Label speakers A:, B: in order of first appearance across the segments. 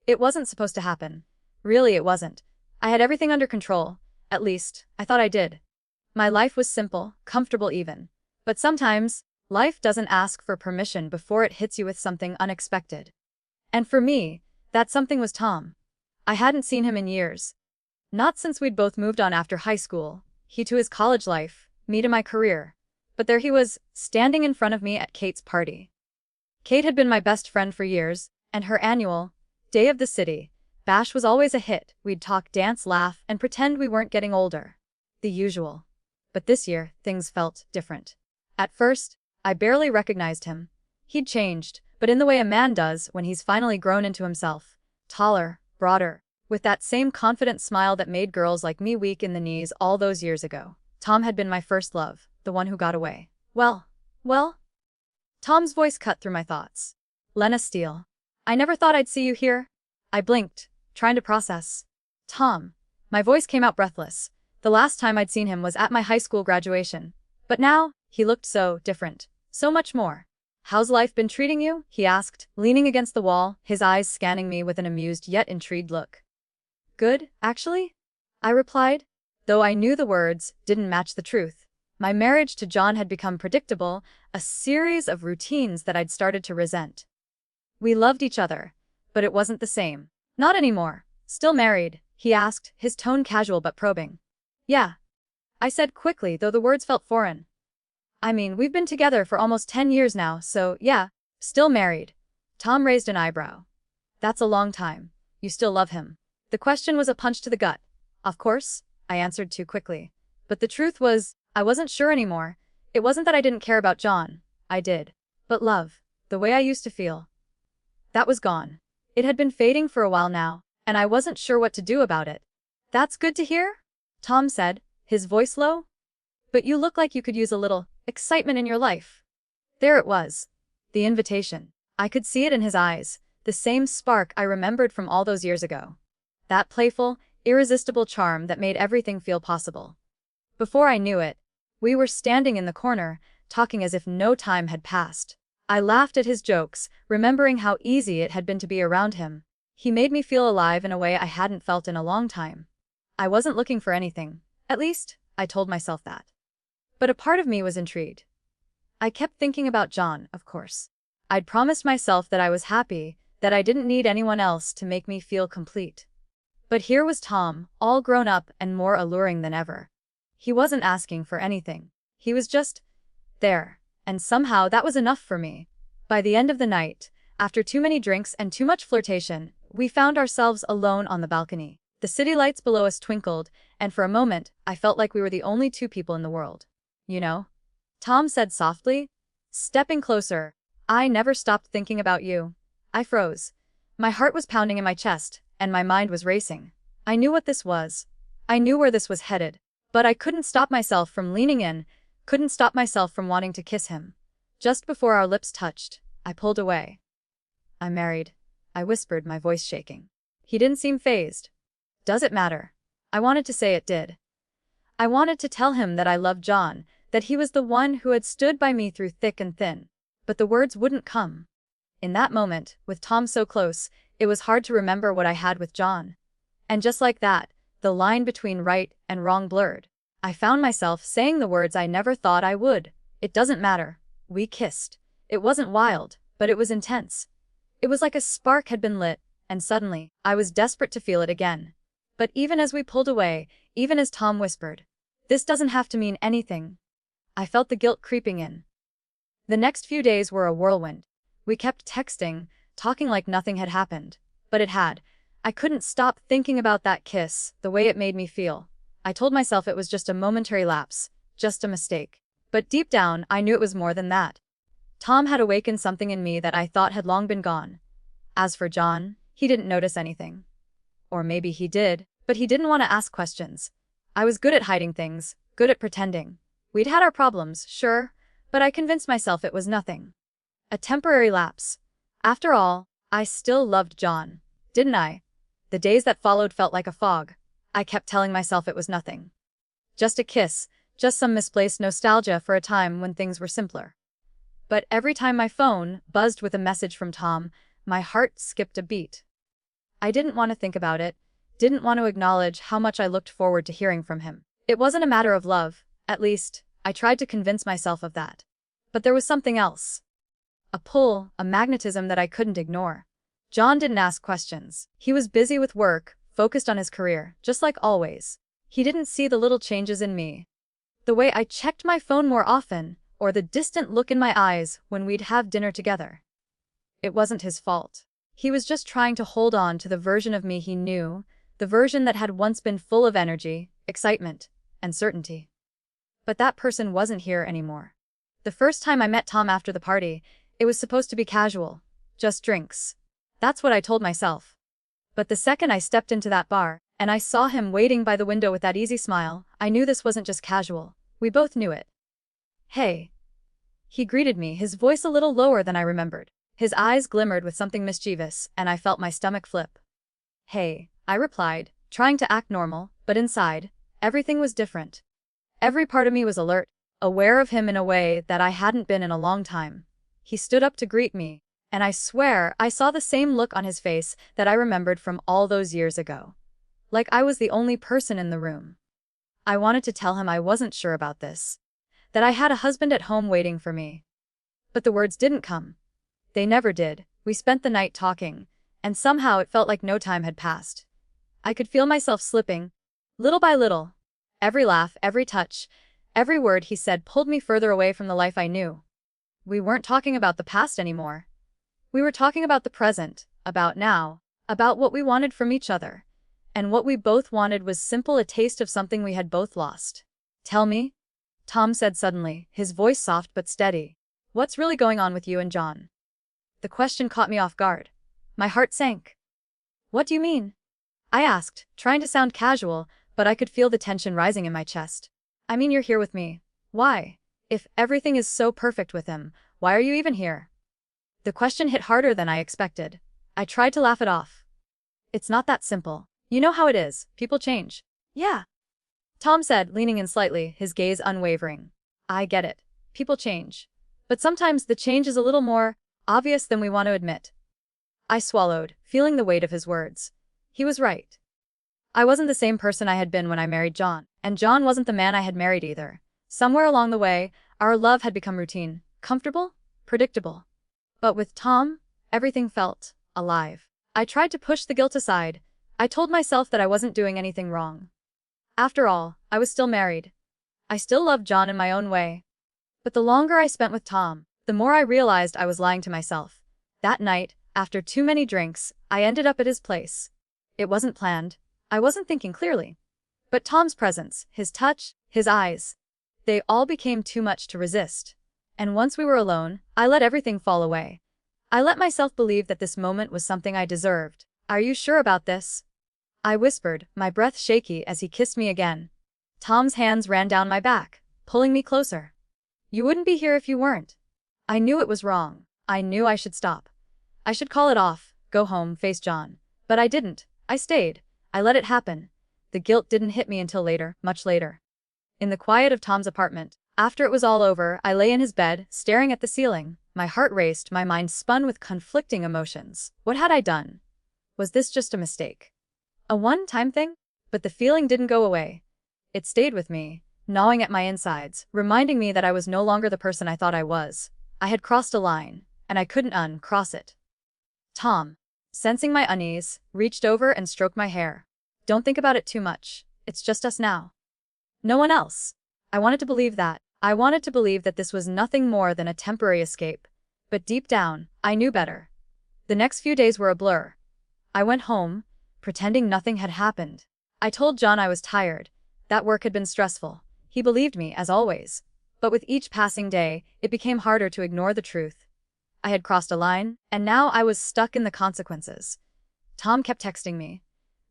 A: It wasn't supposed to happen. Really, it wasn't. I had everything under control. At least, I thought I did. My life was simple, comfortable even. But sometimes, life doesn't ask for permission before it hits you with something unexpected. And for me, that something was Tom. I hadn't seen him in years. Not since we'd both moved on after high school, he to his college life, me to my career. But there he was, standing in front of me at Kate's party. Kate had been my best friend for years, and her annual Day of the City bash was always a hit. We'd talk, dance, laugh, and pretend we weren't getting older. The usual. But this year, things felt different. At first, I barely recognized him. He'd changed, but in the way a man does when he's finally grown into himself. Taller, broader, with that same confident smile that made girls like me weak in the knees all those years ago. Tom had been my first love, the one who got away. Well. Tom's voice cut through my thoughts. Lena Steele. I never thought I'd see you here. I blinked, trying to process. Tom. My voice came out breathless. The last time I'd seen him was at my high school graduation. But now, he looked so different. So much more. How's life been treating you? He asked, leaning against the wall, his eyes scanning me with an amused yet intrigued look. Good, actually? I replied, though I knew the words didn't match the truth. My marriage to John had become predictable, a series of routines that I'd started to resent. We loved each other, but it wasn't the same. Not anymore. Still married? He asked, his tone casual but probing. Yeah. I said quickly, though the words felt foreign. I mean, we've been together for almost 10 years now, so yeah, still married. Tom raised an eyebrow. That's a long time. You still love him. The question was a punch to the gut. Of course, I answered too quickly. But the truth was, I wasn't sure anymore. It wasn't that I didn't care about John. I did. But love, the way I used to feel, that was gone. It had been fading for a while now, and I wasn't sure what to do about it. That's good to hear, Tom said, his voice low. But you look like you could use a little excitement in your life. There it was. The invitation. I could see it in his eyes, the same spark I remembered from all those years ago. That playful, irresistible charm that made everything feel possible. Before I knew it, we were standing in the corner, talking as if no time had passed. I laughed at his jokes, remembering how easy it had been to be around him. He made me feel alive in a way I hadn't felt in a long time. I wasn't looking for anything. At least, I told myself that. But a part of me was intrigued. I kept thinking about John, of course. I'd promised myself that I was happy, that I didn't need anyone else to make me feel complete. But here was Tom, all grown up and more alluring than ever. He wasn't asking for anything. He was just there, and somehow that was enough for me. By the end of the night, after too many drinks and too much flirtation, we found ourselves alone on the balcony. The city lights below us twinkled, and for a moment, I felt like we were the only two people in the world. You know? Tom said softly, stepping closer. I never stopped thinking about you. I froze. My heart was pounding in my chest, and my mind was racing. I knew what this was. I knew where this was headed. But I couldn't stop myself from leaning in, couldn't stop myself from wanting to kiss him. Just before our lips touched, I pulled away. I'm married, I whispered, my voice shaking. He didn't seem fazed. Does it matter? I wanted to say it did. I wanted to tell him that I loved John, that he was the one who had stood by me through thick and thin. But the words wouldn't come. In that moment, with Tom so close, it was hard to remember what I had with John. And just like that, the line between right and wrong blurred. I found myself saying the words I never thought I would. It doesn't matter. We kissed. It wasn't wild, but it was intense. It was like a spark had been lit, and suddenly, I was desperate to feel it again. But even as we pulled away, even as Tom whispered, "This doesn't have to mean anything," I felt the guilt creeping in. The next few days were a whirlwind. We kept texting, talking like nothing had happened. But it had. I couldn't stop thinking about that kiss, the way it made me feel. I told myself it was just a momentary lapse, just a mistake. But deep down, I knew it was more than that. Tom had awakened something in me that I thought had long been gone. As for John, he didn't notice anything. Or maybe he did, but he didn't want to ask questions. I was good at hiding things, good at pretending. We'd had our problems, sure, but I convinced myself it was nothing. A temporary lapse. After all, I still loved John, didn't I? The days that followed felt like a fog. I kept telling myself it was nothing. Just a kiss, just some misplaced nostalgia for a time when things were simpler. But every time my phone buzzed with a message from Tom, my heart skipped a beat. I didn't want to think about it, didn't want to acknowledge how much I looked forward to hearing from him. It wasn't a matter of love, at least, I tried to convince myself of that. But there was something else. A pull, a magnetism that I couldn't ignore. John didn't ask questions. He was busy with work, focused on his career, just like always. He didn't see the little changes in me. The way I checked my phone more often, or the distant look in my eyes when we'd have dinner together. It wasn't his fault. He was just trying to hold on to the version of me he knew, the version that had once been full of energy, excitement, and certainty. But that person wasn't here anymore. The first time I met Tom after the party, it was supposed to be casual, just drinks. That's what I told myself. But the second I stepped into that bar, and I saw him waiting by the window with that easy smile, I knew this wasn't just casual. We both knew it. "Hey." He greeted me, his voice a little lower than I remembered. His eyes glimmered with something mischievous, and I felt my stomach flip. "Hey," I replied, trying to act normal, but inside, everything was different. Every part of me was alert, aware of him in a way that I hadn't been in a long time. He stood up to greet me, and I swear I saw the same look on his face that I remembered from all those years ago. Like I was the only person in the room. I wanted to tell him I wasn't sure about this, that I had a husband at home waiting for me. But the words didn't come. They never did. We spent the night talking, and somehow it felt like no time had passed. I could feel myself slipping, little by little. Every laugh, every touch, every word he said pulled me further away from the life I knew. We weren't talking about the past anymore. We were talking about the present, about now, about what we wanted from each other. And what we both wanted was simple, a taste of something we had both lost. "Tell me," Tom said suddenly, his voice soft but steady. "What's really going on with you and John?" The question caught me off guard. My heart sank. "What do you mean?" I asked, trying to sound casual, but I could feel the tension rising in my chest. "I mean, you're here with me. Why? If everything is so perfect with him, why are you even here?" The question hit harder than I expected. I tried to laugh it off. "It's not that simple. You know how it is, people change." "Yeah," Tom said, leaning in slightly, his gaze unwavering. "I get it. People change. But sometimes the change is a little more obvious than we want to admit." I swallowed, feeling the weight of his words. He was right. I wasn't the same person I had been when I married John, and John wasn't the man I had married either. Somewhere along the way, our love had become routine, comfortable, predictable. But with Tom, everything felt alive. I tried to push the guilt aside. I told myself that I wasn't doing anything wrong. After all, I was still married. I still loved John in my own way. But the longer I spent with Tom, the more I realized I was lying to myself. That night, after too many drinks, I ended up at his place. It wasn't planned. I wasn't thinking clearly. But Tom's presence, his touch, his eyes, they all became too much to resist. And once we were alone, I let everything fall away. I let myself believe that this moment was something I deserved. "Are you sure about this?" I whispered, my breath shaky as he kissed me again. Tom's hands ran down my back, pulling me closer. "You wouldn't be here if you weren't." I knew it was wrong. I knew I should stop. I should call it off, go home, face John. But I didn't. I stayed. I let it happen. The guilt didn't hit me until later, much later. In the quiet of Tom's apartment, after it was all over, I lay in his bed, staring at the ceiling. My heart raced, my mind spun with conflicting emotions. What had I done? Was this just a mistake? A one-time thing? But the feeling didn't go away. It stayed with me, gnawing at my insides, reminding me that I was no longer the person I thought I was. I had crossed a line, and I couldn't uncross it. Tom, sensing my unease, reached over and stroked my hair. "Don't think about it too much. It's just us now. No one else." I wanted to believe that. I wanted to believe that this was nothing more than a temporary escape. But deep down, I knew better. The next few days were a blur. I went home, pretending nothing had happened. I told John I was tired, that work had been stressful. He believed me, as always. But with each passing day, it became harder to ignore the truth. I had crossed a line, and now I was stuck in the consequences. Tom kept texting me.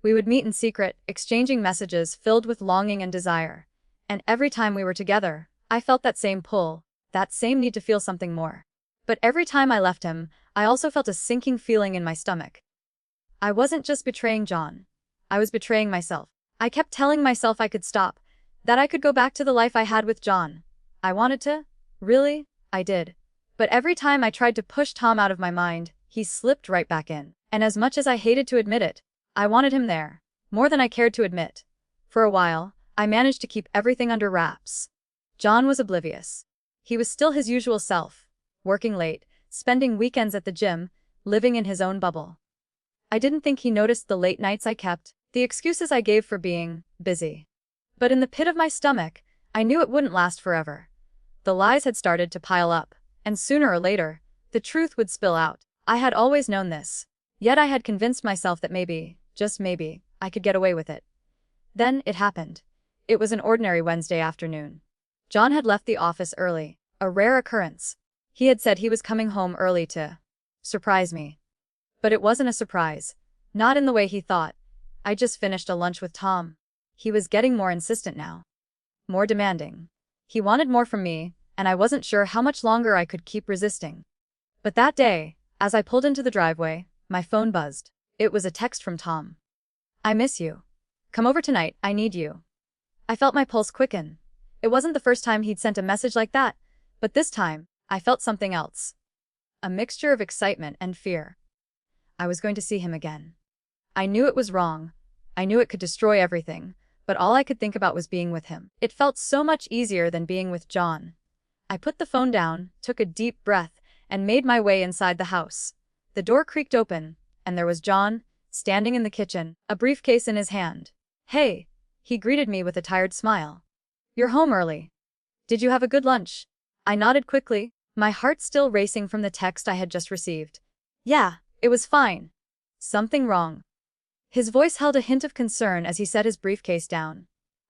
A: We would meet in secret, exchanging messages filled with longing and desire. And every time we were together, I felt that same pull, that same need to feel something more. But every time I left him, I also felt a sinking feeling in my stomach. I wasn't just betraying John. I was betraying myself. I kept telling myself I could stop, that I could go back to the life I had with John. I wanted to. Really, I did. But every time I tried to push Tom out of my mind, he slipped right back in. And as much as I hated to admit it, I wanted him there, more than I cared to admit. For a while, I managed to keep everything under wraps. John was oblivious. He was still his usual self, working late, spending weekends at the gym, living in his own bubble. I didn't think he noticed the late nights I kept, the excuses I gave for being busy. But in the pit of my stomach, I knew it wouldn't last forever. The lies had started to pile up, and sooner or later, the truth would spill out. I had always known this. Yet I had convinced myself that maybe, just maybe, I could get away with it. Then it happened. It was an ordinary Wednesday afternoon. John had left the office early, a rare occurrence. He had said he was coming home early to surprise me. But it wasn't a surprise. Not in the way he thought. I just finished a lunch with Tom. He was getting more insistent now. More demanding. He wanted more from me, and I wasn't sure how much longer I could keep resisting. But that day, as I pulled into the driveway, my phone buzzed. It was a text from Tom. "I miss you. Come over tonight, I need you." I felt my pulse quicken. It wasn't the first time he'd sent a message like that, but this time, I felt something else. A mixture of excitement and fear. I was going to see him again. I knew it was wrong. I knew it could destroy everything, but all I could think about was being with him. It felt so much easier than being with John. I put the phone down, took a deep breath, and made my way inside the house. The door creaked open, and there was John, standing in the kitchen, a briefcase in his hand. "Hey," he greeted me with a tired smile. "You're home early. Did you have a good lunch?" I nodded quickly, my heart still racing from the text I had just received. "Yeah, it was fine." "Something wrong?" His voice held a hint of concern as he set his briefcase down.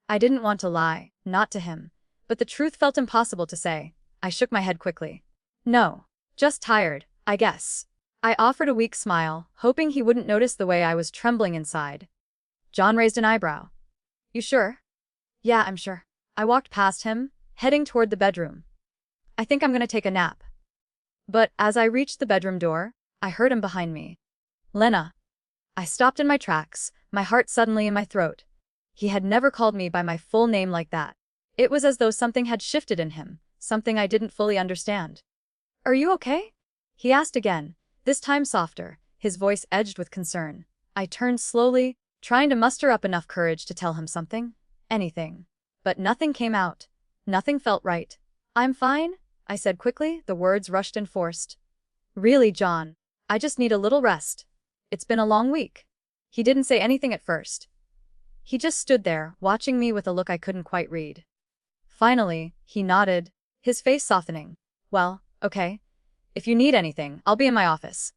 A: I didn't want to lie, not to him, but the truth felt impossible to say. I shook my head quickly. "No. Just tired, I guess." I offered a weak smile, hoping he wouldn't notice the way I was trembling inside. John raised an eyebrow. "You sure?" "Yeah, I'm sure." I walked past him, heading toward the bedroom. "I think I'm gonna take a nap." But as I reached the bedroom door, I heard him behind me. "Lena." I stopped in my tracks, my heart suddenly in my throat. He had never called me by my full name like that. It was as though something had shifted in him, something I didn't fully understand. "Are you okay?" he asked again, this time softer, his voice edged with concern. I turned slowly, trying to muster up enough courage to tell him something. Anything. But nothing came out. Nothing felt right. "I'm fine," I said quickly, the words rushed and forced. "Really, John, I just need a little rest. It's been a long week." He didn't say anything at first. He just stood there, watching me with a look I couldn't quite read. Finally, he nodded, his face softening. "Well, okay. If you need anything, I'll be in my office."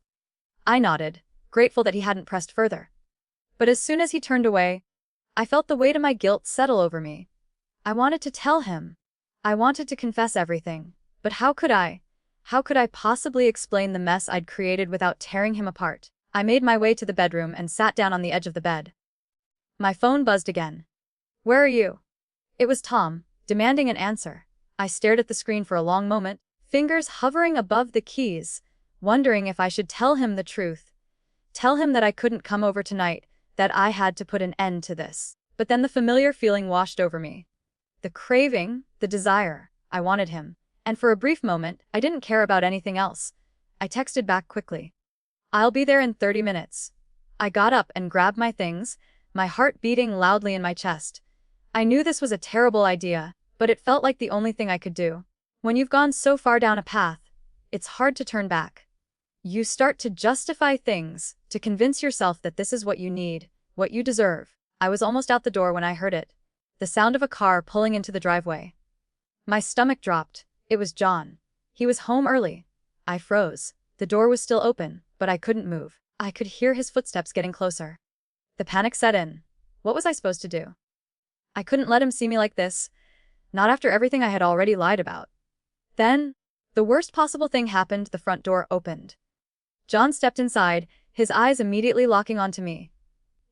A: I nodded, grateful that he hadn't pressed further. But as soon as he turned away, I felt the weight of my guilt settle over me. I wanted to tell him. I wanted to confess everything. But how could I? How could I possibly explain the mess I'd created without tearing him apart? I made my way to the bedroom and sat down on the edge of the bed. My phone buzzed again. "Where are you?" It was Tom, demanding an answer. I stared at the screen for a long moment, fingers hovering above the keys, wondering if I should tell him the truth. Tell him that I couldn't come over tonight, that I had to put an end to this. But then the familiar feeling washed over me. The craving, the desire. I wanted him. And for a brief moment, I didn't care about anything else. I texted back quickly. "I'll be there in 30 minutes. I got up and grabbed my things, my heart beating loudly in my chest. I knew this was a terrible idea, but it felt like the only thing I could do. When you've gone so far down a path, it's hard to turn back. You start to justify things, to convince yourself that this is what you need, what you deserve. I was almost out the door when I heard it. The sound of a car pulling into the driveway. My stomach dropped. It was John. He was home early. I froze. The door was still open, but I couldn't move. I could hear his footsteps getting closer. The panic set in. What was I supposed to do? I couldn't let him see me like this, not after everything I had already lied about. Then, the worst possible thing happened. The front door opened. John stepped inside, his eyes immediately locking onto me.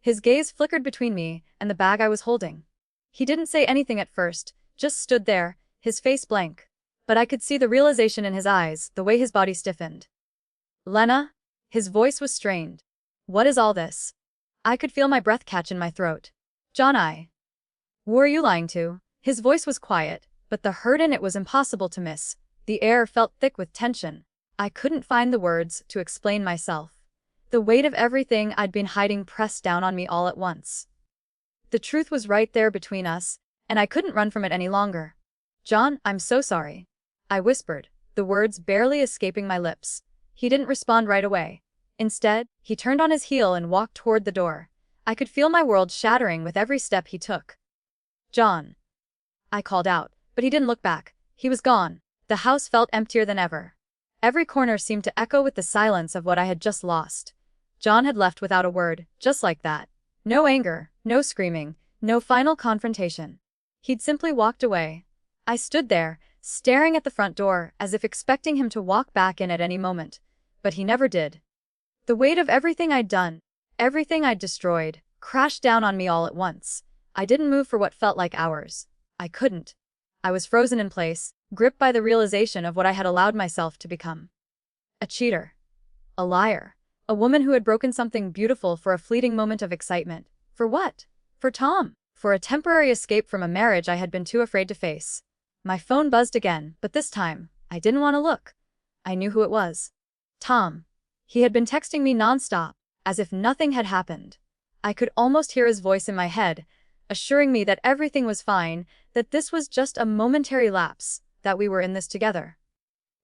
A: His gaze flickered between me and the bag I was holding. He didn't say anything at first, just stood there, his face blank. But I could see the realization in his eyes, the way his body stiffened. "Lena?" His voice was strained. "What is all this?" I could feel my breath catch in my throat. "John, who are you lying to?" His voice was quiet, but the hurt in it was impossible to miss. The air felt thick with tension. I couldn't find the words to explain myself. The weight of everything I'd been hiding pressed down on me all at once. The truth was right there between us, and I couldn't run from it any longer. "John, I'm so sorry," I whispered, the words barely escaping my lips. He didn't respond right away. Instead, he turned on his heel and walked toward the door. I could feel my world shattering with every step he took. "John," I called out, but he didn't look back. He was gone. The house felt emptier than ever. Every corner seemed to echo with the silence of what I had just lost. John had left without a word, just like that. No anger, no screaming, no final confrontation. He'd simply walked away. I stood there, staring at the front door, as if expecting him to walk back in at any moment. But he never did. The weight of everything I'd done, everything I'd destroyed, crashed down on me all at once. I didn't move for what felt like hours. I couldn't. I was frozen in place, gripped by the realization of what I had allowed myself to become. A cheater. A liar. A woman who had broken something beautiful for a fleeting moment of excitement. For what? For Tom. For a temporary escape from a marriage I had been too afraid to face. My phone buzzed again, but this time, I didn't want to look. I knew who it was. Tom. He had been texting me nonstop, as if nothing had happened. I could almost hear his voice in my head, assuring me that everything was fine, that this was just a momentary lapse, that we were in this together.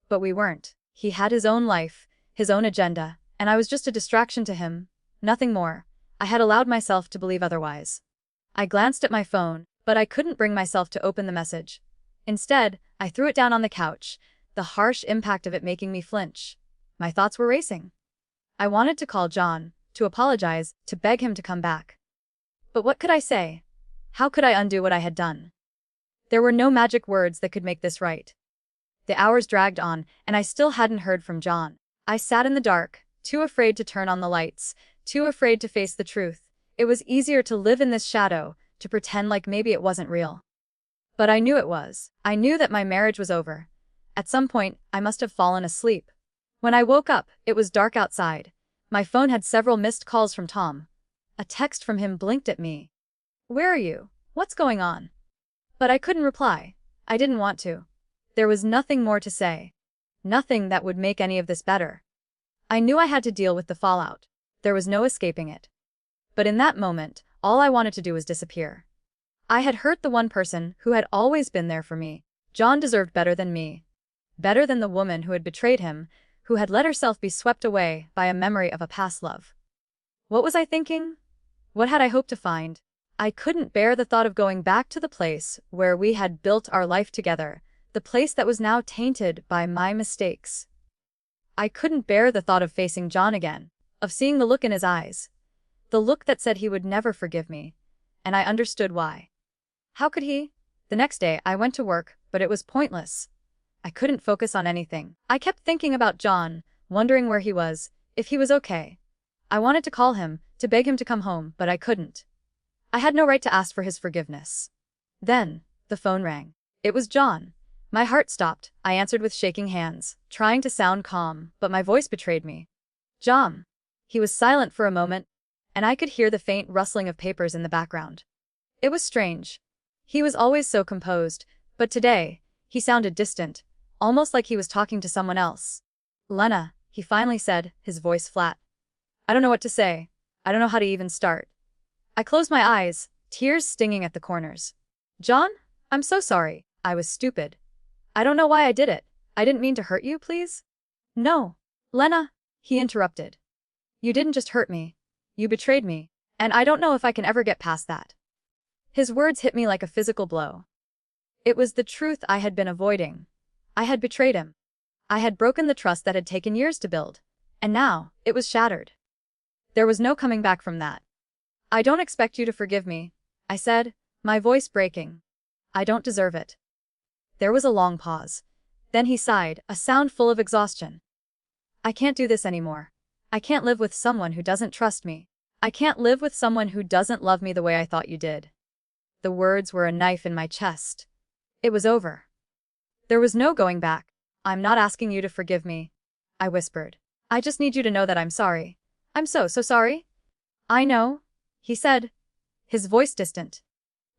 A: But we weren't. He had his own life, his own agenda, and I was just a distraction to him, nothing more. I had allowed myself to believe otherwise. I glanced at my phone, but I couldn't bring myself to open the message. Instead, I threw it down on the couch, the harsh impact of it making me flinch. My thoughts were racing. I wanted to call John, to apologize, to beg him to come back. But what could I say? How could I undo what I had done? There were no magic words that could make this right. The hours dragged on, and I still hadn't heard from John. I sat in the dark, too afraid to turn on the lights, too afraid to face the truth. It was easier to live in this shadow, to pretend like maybe it wasn't real. But I knew it was. I knew that my marriage was over. At some point, I must have fallen asleep. When I woke up, it was dark outside. My phone had several missed calls from Tom. A text from him blinked at me. "Where are you? What's going on?" But I couldn't reply. I didn't want to. There was nothing more to say. Nothing that would make any of this better. I knew I had to deal with the fallout. There was no escaping it. But in that moment, all I wanted to do was disappear. I had hurt the one person who had always been there for me. John deserved better than me. Better than the woman who had betrayed him, who had let herself be swept away by a memory of a past love. What was I thinking? What had I hoped to find? I couldn't bear the thought of going back to the place where we had built our life together, the place that was now tainted by my mistakes. I couldn't bear the thought of facing John again, of seeing the look in his eyes. The look that said he would never forgive me. And I understood why. How could he? The next day, I went to work, but it was pointless. I couldn't focus on anything. I kept thinking about John, wondering where he was, if he was okay. I wanted to call him, to beg him to come home, but I couldn't. I had no right to ask for his forgiveness. Then, the phone rang. It was John. My heart stopped. I answered with shaking hands, trying to sound calm, but my voice betrayed me. "John." He was silent for a moment, and I could hear the faint rustling of papers in the background. It was strange. He was always so composed, but today, he sounded distant, almost like he was talking to someone else. "Lena," he finally said, his voice flat. "I don't know what to say. I don't know how to even start." I closed my eyes, tears stinging at the corners. "John, I'm so sorry. I was stupid. I don't know why I did it. I didn't mean to hurt you, please." "No, Lena," he interrupted. "You didn't just hurt me. You betrayed me, and I don't know if I can ever get past that." His words hit me like a physical blow. It was the truth I had been avoiding. I had betrayed him. I had broken the trust that had taken years to build, and now, it was shattered. There was no coming back from that. "I don't expect you to forgive me," I said, my voice breaking. "I don't deserve it." There was a long pause. Then he sighed, a sound full of exhaustion. "I can't do this anymore. I can't live with someone who doesn't trust me. I can't live with someone who doesn't love me the way I thought you did." The words were a knife in my chest. It was over. There was no going back. "I'm not asking you to forgive me," I whispered. "I just need you to know that I'm sorry. I'm so sorry." "I know," he said, his voice distant.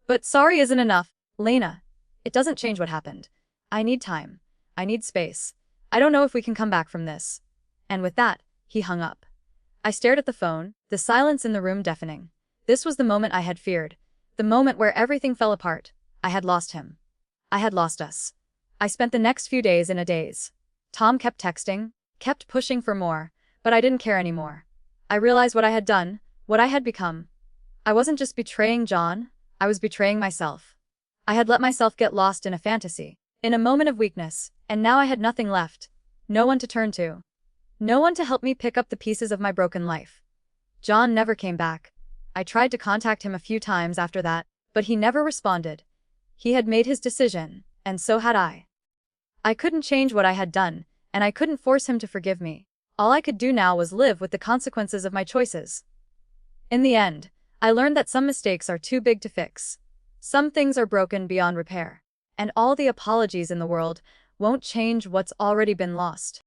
A: "But sorry isn't enough, Lena. It doesn't change what happened. I need time. I need space. I don't know if we can come back from this." And with that, he hung up. I stared at the phone, the silence in the room deafening. This was the moment I had feared. The moment where everything fell apart. I had lost him. I had lost us. I spent the next few days in a daze. Tom kept texting, kept pushing for more, but I didn't care anymore. I realized what I had done, what I had become. I wasn't just betraying John, I was betraying myself. I had let myself get lost in a fantasy, in a moment of weakness, and now I had nothing left. No one to turn to. No one to help me pick up the pieces of my broken life. John never came back. I tried to contact him a few times after that, but he never responded. He had made his decision, and so had I. I couldn't change what I had done, and I couldn't force him to forgive me. All I could do now was live with the consequences of my choices. In the end, I learned that some mistakes are too big to fix. Some things are broken beyond repair, and all the apologies in the world won't change what's already been lost.